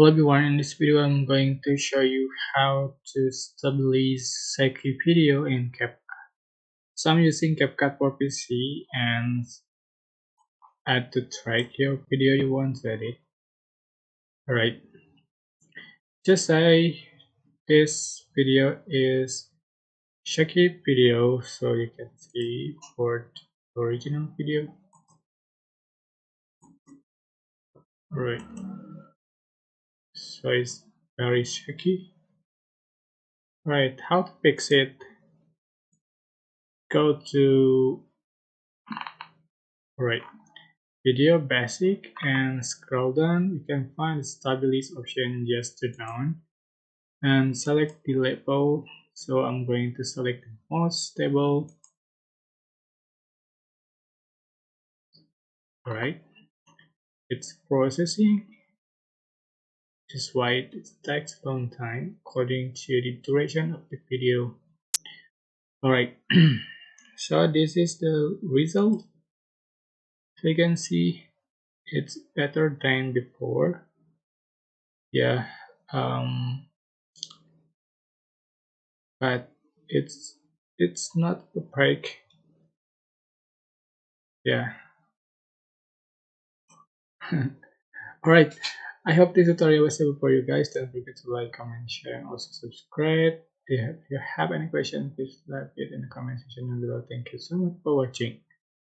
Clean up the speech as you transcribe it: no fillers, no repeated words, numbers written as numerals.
Hello everyone, in this video I'm going to show you how to stabilize Shaky video in CapCut. So I'm using CapCut for PC and add to track your video you want to edit. Alright, just say this video is Shaky video, so you can see for the original video. Alright, so it's very shaky. Right, how to fix it? Go to video basic and scroll down. You can find the stabilize option just to down and select the level. So I'm going to select the most stable. Alright, it's processing, which is why it takes a long time according to the duration of the video. Alright, so this is the result. So you can see it's better than before. Yeah, but it's not a break. Yeah. Alright, I hope this tutorial was helpful for you guys. Don't forget to like, comment, share, and also subscribe. If you have any questions, please leave it in the comment section below. Thank you so much for watching.